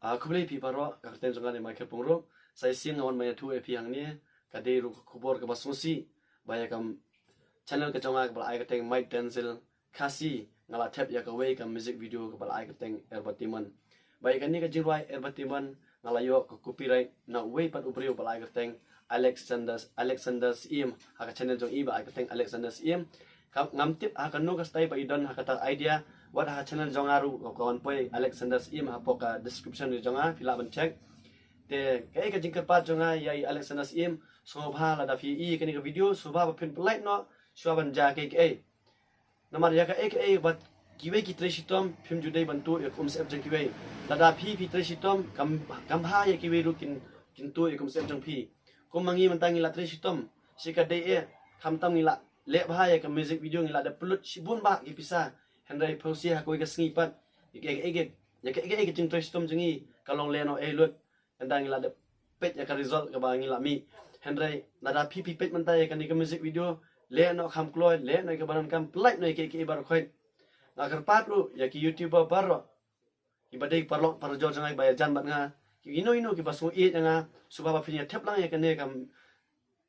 Aku beli pi paro kakten jongan mai ke pungro sai sing awan mai tu epi hang ni kade ru kubor ke basusi baya kam channel ke jonga ke ai kateng Mike Denzel kasi ngala tap ya ka we kam music video ke ai kateng erbatiman baya kan ni ke jirwai erbatiman ngala yo ke copyright na we pat ubrio ai kateng Alexander Im ha channel jong iba ai kateng Alexander Im ngam tip ha kanu ka stay ba idon ha kata idea what ha channel jongaru kawan poi Alexander Im ha poka description ni jonga fila ban check te kai ka jingker pat jonga ya Alexander Im sobha la da fi I kani ka video sobha ba pin polite no shwa ban ja ke namar ya ka bat kiwe ki treshitom phim judai bantu ya kum sep jeng kiwe la da phi treshitom kam ha ya kiwe ru kin tu ya kum sep jeng phi kum mangi mantangi la treshitom sika dei kham tam ni la le bha ya ka music video ni la da pulut sibun ba ki pisa Henry Pausi ha koi ka sngi pat ya ke jing treshitom jengi kalong leno lut endang la da pet ya ka result ka ba ngi la mi Henry la da phi pet mantai ka ni ka music video le no kham kloi le no ka banan kam polite no ke bar khoi agar patlu ya ki YouTuber paro ibadai parlo parjo jangai baya jan bat nga ki ino ki basu e nga subaba finya tep lang ya kane kam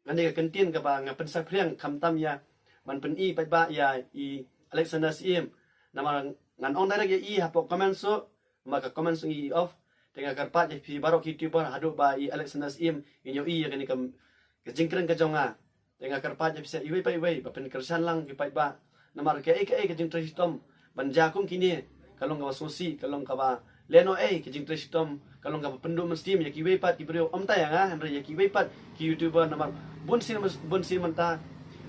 ngane ka kantin ka ba nga pensa priang kam tam ya man pen I ba ya I Alexander Im nama ngan on direct ya I hapo comment so maka comment so I off tenga karpat ya pi baro ki YouTuber hadu ba I Alexander Im inyo I ya kane kam kejingkren ka jonga tenga karpat ya bisa iwe ba pen kersan lang ki ba namar ke jing treshitom banja kum kini kalong ka sosi kalong ka ba leno ke jing treshitom kalong ka pendu mesti ya ki we pat ki brio om ta ya nga hamre ya ki we pat ki YouTuber namar bun sin manta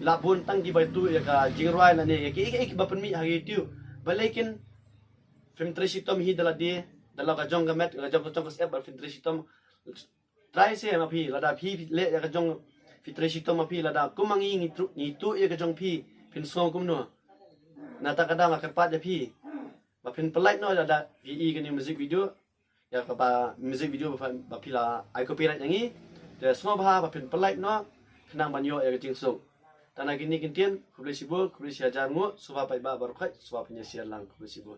la bun tang ki baitu ya ka jing roi la ne ya ki ba pen mi ha YouTube balekin film treshitom hi dala de dala ka jong ga met ka jong ka sep ba film treshitom try se ma phi la da phi le ya ka jong fi treshitom ma phi la da kumangi ni tu ya ka jong phi pin song kum no nata kadang akan pada pi bapin polite no ada vi kini music video ya ba music video ba pila ai copyright yangi de semua bah bapin polite no kenang banyo ya kecing sung tanah gini kintian kubli sibuk kubli siajar ngu suba pai ba barkai suba punya siar lang kubli sibuk